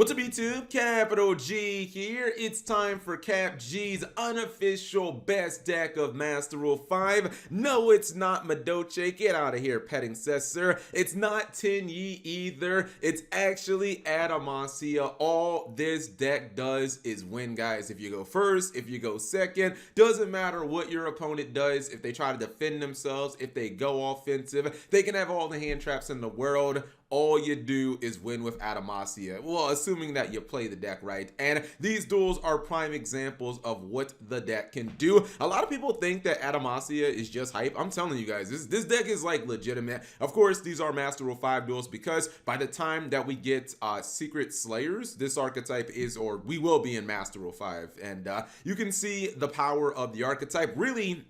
What's up YouTube? Capital G here. It's time for Cap G's unofficial best deck of Master Rule 5. No, it's not Madoche. Get out of here, petting Cessor. It's not Tenyi either. It's actually Adamassia. All this deck does is win, guys. If you go first, if you go second, doesn't matter what your opponent does. If they try to defend themselves, if they go offensive, they can have all the hand traps in the world. All you do is win with Adamassia. Well, assuming that you play the deck right. And these duels are prime examples of what the deck can do. A lot of people think that Adamassia is just hype. I'm telling you guys, this deck is like legitimate. Of course, these are Master Rule 5 duels because by the time that we get Secret Slayers, this archetype is, or we will be in Master Rule 5. And you can see the power of the archetype. Really,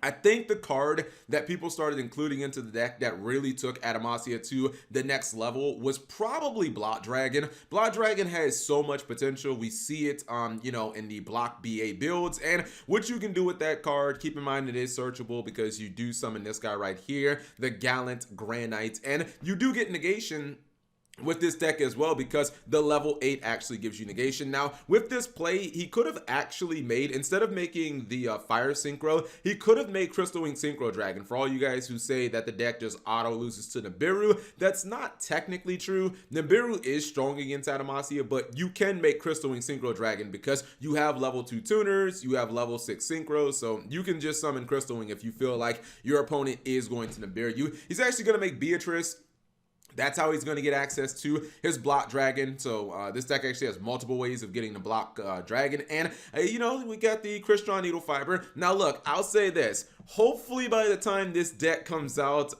I think the card that people started including into the deck that really took Adamassia to the next level was probably Blot Dragon. Blot Dragon has so much potential. We see it, you know, in the block BA builds, and what you can do with that card, keep in mind it is searchable because you do summon this guy right here, the Gallant Granite, and you do get negation with this deck as well because the level 8 actually gives you negation. Now with this play, he could have actually made, instead of making the fire synchro, he could have made Crystal Wing Synchro Dragon. For all you guys who say that the deck just auto loses to Nibiru, that's not technically true. Nibiru is strong against Adamassia, but you can make Crystal Wing Synchro Dragon because you have level 2 tuners, you have level 6 synchros, so you can just summon Crystal Wing if you feel like your opponent is going to Nibiru you. He's actually going to make Beatrice. That's how he's going to get access to his Block Dragon. So this deck actually has multiple ways of getting the Block Dragon. And, you know, we got the Crystron Needle Fiber. Now, look, I'll say this. Hopefully, by the time this deck comes out,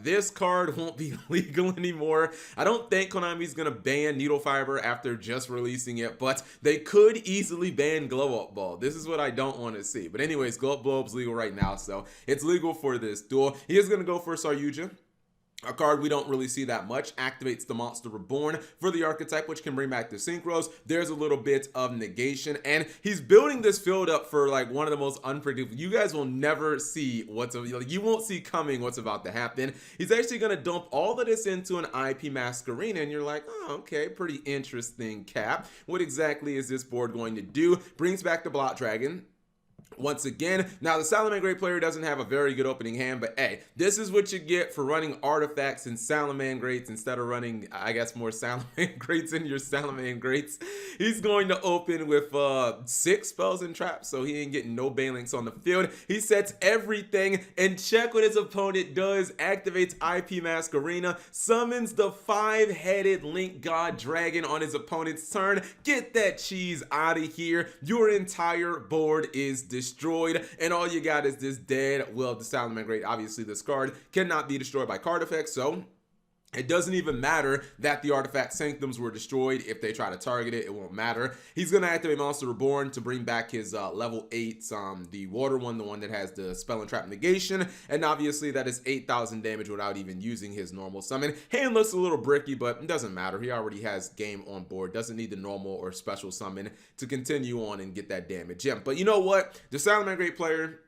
this card won't be legal anymore. I don't think Konami's going to ban Needle Fiber after just releasing it, but they could easily ban Glow Up Ball. This is what I don't want to see. But anyways, Glow Up Blow Up's legal right now, so it's legal for this duel. He is going to go for Saryuja. A card we don't really see that much. Activates the Monster Reborn for the archetype, which can bring back the synchros. There's a little bit of negation, and he's building this field up for like one of the most unpredictable. You guys will never see what's, like, you won't see coming what's about to happen. He's actually going to dump all of this into an IP Masquerena, and you're like, oh, okay, pretty interesting, Cap. What exactly is this board going to do? Brings back the Blot Dragon. Once again, now the Salamangreat player doesn't have a very good opening hand, but hey, this is what you get for running artifacts and Salamangreats instead of running, I guess, more Salamangreats in your Salamangreats. He's going to open with 6 spells and traps, so he ain't getting no Banelinks on the field. He sets everything, and check what his opponent does. Activates IP Masquerena, summons the 5-headed Link God Dragon on his opponent's turn. Get that cheese out of here. Your entire board is destroyed, and all you got is this dead, well, the Salamangreat. Obviously this card cannot be destroyed by card effects, so it doesn't even matter that the artifact sanctums were destroyed. If they try to target it, it won't matter. He's going to activate Monster Reborn to bring back his level 8, the water one, the one that has the spell and trap negation, and obviously that is 8,000 damage without even using his normal summon. Hand looks a little bricky, but it doesn't matter. He already has game on board. Doesn't need the normal or special summon to continue on and get that damage. Yeah, but you know what? The Salamangreat player,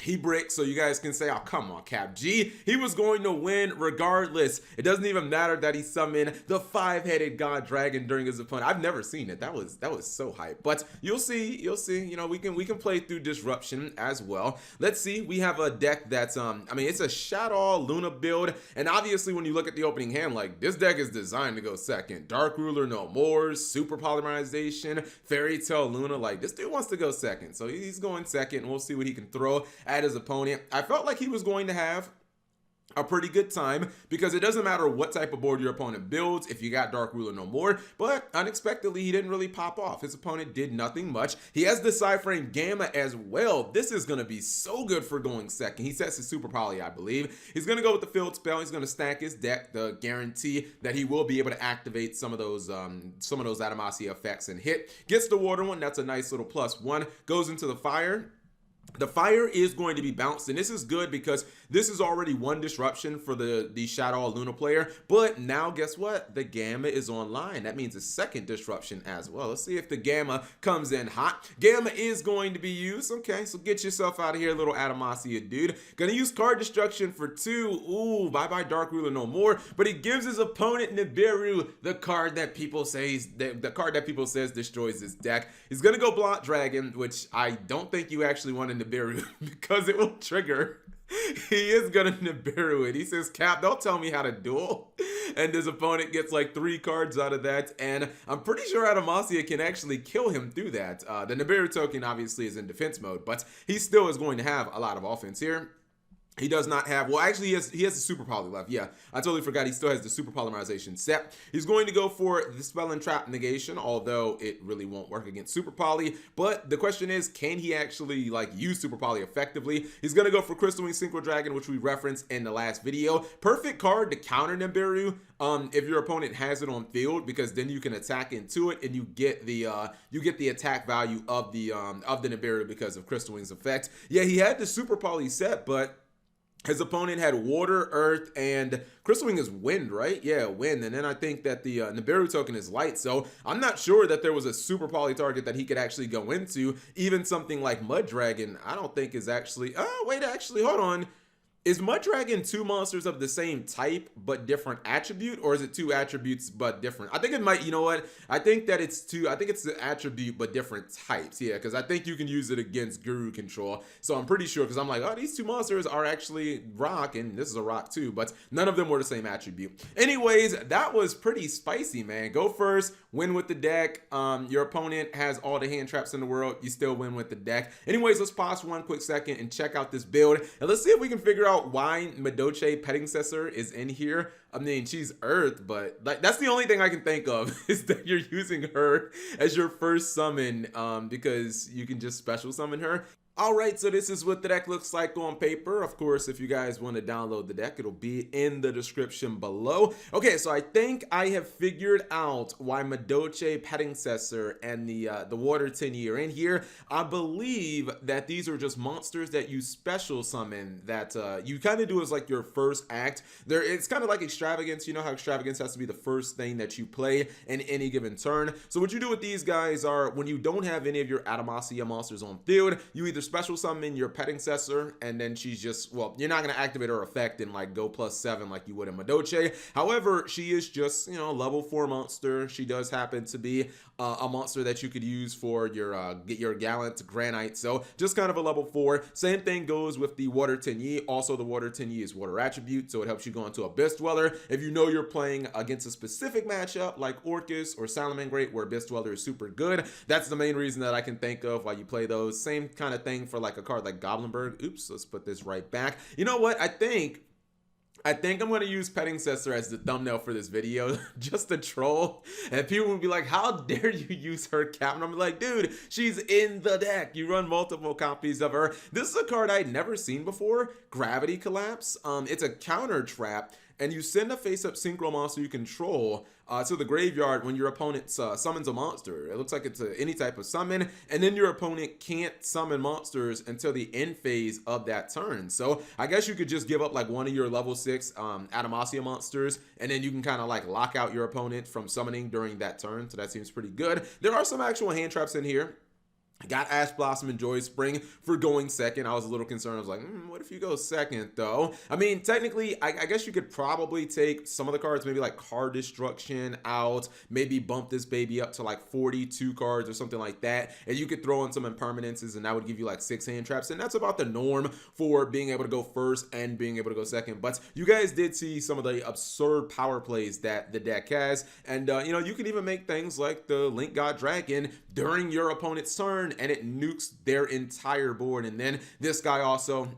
he bricks, so you guys can say, oh, come on, Cap G. He was going to win regardless. It doesn't even matter that he summoned the 5-headed God Dragon during his opponent. I've never seen it. That was so hype. But you'll see. You know, we can play through Disruption as well. Let's see. We have a deck that's I mean, it's a Shadow Luna build, and obviously when you look at the opening hand, like, this deck is designed to go second. Dark Ruler No More, Super Polymerization, Fairy Tale Luna. Like, this dude wants to go second, so he's going second, and we'll see what he can throw at his opponent. I felt like he was going to have a pretty good time because it doesn't matter what type of board your opponent builds if you got Dark Ruler No More, but unexpectedly he didn't really pop off. His opponent did nothing much. He has the Cyframe Gamma as well. This is going to be so good for going second. He sets his Super Poly, I believe. He's going to go with the field spell. He's going to stack his deck, the guarantee that he will be able to activate some of those Adamassia effects and hit. Gets the water one. That's a nice little +1. Goes into the fire. The fire is going to be bounced, and this is good because this is already one disruption for the Shadow Luna player. But now, guess what? The Gamma is online. That means a second disruption as well. Let's see if the Gamma comes in hot. Gamma is going to be used. Okay, so get yourself out of here, little Adamassia dude. Gonna use card destruction for 2. Ooh, bye-bye Dark Ruler no more. But he gives his opponent Nibiru the card that people say the card that people says destroys his deck. He's gonna go Blot Dragon, which I don't think you actually want to Nibiru because it will trigger. He is gonna Nibiru it. He says, Cap, don't tell me how to duel. And his opponent gets like 3 cards out of that. And I'm pretty sure Adamassia can actually kill him through that. The Nibiru token obviously is in defense mode, but he still is going to have a lot of offense here. He does not have, well, actually, he has the Super Poly left. Yeah, I totally forgot he still has the Super Polymerization set. He's going to go for the Spell and Trap Negation, although it really won't work against Super Poly. But the question is, can he actually, like, use Super Poly effectively? He's going to go for Crystal Wing Synchro Dragon, which we referenced in the last video. Perfect card to counter Nibiru if your opponent has it on field, because then you can attack into it and you get the attack value of the Nibiru because of Crystal Wing's effect. Yeah, he had the Super Poly set, but his opponent had water, earth, and Crystal Wing is wind, right? Yeah, wind. And then I think that the Nibiru token is light. So I'm not sure that there was a super poly target that he could actually go into. Even something like Mud Dragon, I don't think is actually... Oh, wait, actually, hold on. Is Mud Dragon 2 monsters of the same type but different attribute, or is it 2 attributes but different? I think it might, you know what? I think that it's 2. I think it's the attribute but different types. Yeah, because I think you can use it against Guru Control. So I'm pretty sure, because I'm like, oh, these 2 monsters are actually rock, and this is a rock too, but none of them were the same attribute. Anyways, that was pretty spicy, man. Go first, win with the deck. Your opponent has all the hand traps in the world. You still win with the deck. Anyways, let's pause for 1 quick second and check out this build, and let's see if we can figure out why Madoche Pettingcessor is in here. I mean, she's Earth, but like that's the only thing I can think of is that you're using her as your first summon because you can just special summon her. Alright, so this is what the deck looks like on paper. Of course, if you guys want to download the deck, it'll be in the description below. Okay, so I think I have figured out why Madoche Pettingcessor and the Water Tinny are in here. I believe that these are just monsters that you special summon that you kind of do as like your first act. It's kind of like Extravagance. You know how Extravagance has to be the first thing that you play in any given turn. So what you do with these guys are when you don't have any of your Adamassia monsters on field, you either special summon your Pettingcessor, and then she's just, well, you're not going to activate her effect and like go +7 like you would in Madoche. However, she is just, you know, level 4 monster. She does happen to be a monster that you could use for your Gallant Granite. So just kind of a level 4. Same thing goes with the Water Tinny. Also, the Water Tinny is water attribute, so it helps you go into Abyss Dweller. If you know you're playing against a specific matchup like Orcus or Salamangreat where Abyss Dweller is super good, that's the main reason that I can think of why you play those. Same kind of thing for like a card like Goblinberg. Oops, let's put this right back. You know what? I think I'm going to use Pettingcessor as the thumbnail for this video, just to troll. And people will be like, how dare you use her, Cap? And I'm like, dude, she's in the deck. You run multiple copies of her. This is a card I'd never seen before, Gravity Collapse. It's a counter trap, and you send a face-up synchro monster you control to the graveyard when your opponent summons a monster. It looks like it's any type of summon, and then your opponent can't summon monsters until the end phase of that turn. So I guess you could just give up like one of your level 6 Adamassia monsters, and then you can kind of like lock out your opponent from summoning during that turn. So that seems pretty good. There are some actual hand traps in here. I got Ash Blossom and Joy Spring for going second. I was a little concerned. I was like, what if you go second, though? I mean, technically, I guess you could probably take some of the cards, maybe like Card Destruction out, maybe bump this baby up to like 42 cards or something like that, and you could throw in some impermanences, and that would give you like 6 hand traps, and that's about the norm for being able to go first and being able to go second. But you guys did see some of the absurd power plays that the deck has, and you know, you can even make things like the Link God Dragon during your opponent's turn, and it nukes their entire board. And then this guy also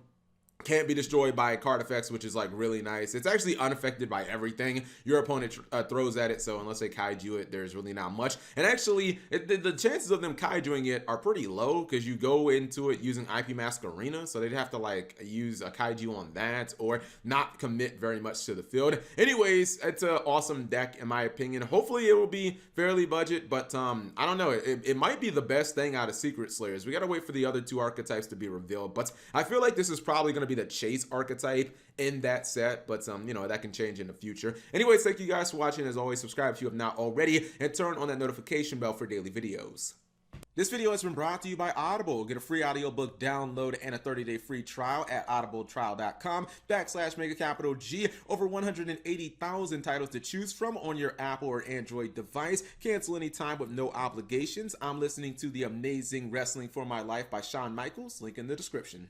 can't be destroyed by card effects, which is like really nice. It's actually unaffected by everything your opponent throws at it, so unless they kaiju it, there's really not much. And actually, the chances of them kaijuing it are pretty low because you go into it using IP Mask Arena, so they'd have to like use a kaiju on that or not commit very much to the field. Anyways, it's an awesome deck in my opinion. Hopefully it will be fairly budget, but I don't know. It might be the best thing out of Secret Slayers. We gotta wait for the other two archetypes to be revealed, but I feel like this is probably gonna be the Chase archetype in that set, but you know, that can change in the future. Anyways, thank you guys for watching. As always, subscribe if you have not already and turn on that notification bell for daily videos. This video has been brought to you by Audible. Get a free audiobook download and a 30-day free trial at audibletrial.com/megacapital-G. Over 180,000 titles to choose from on your Apple or Android device. Cancel anytime with no obligations. I'm listening to The Amazing Wrestling for My Life by Shawn Michaels. Link in the description.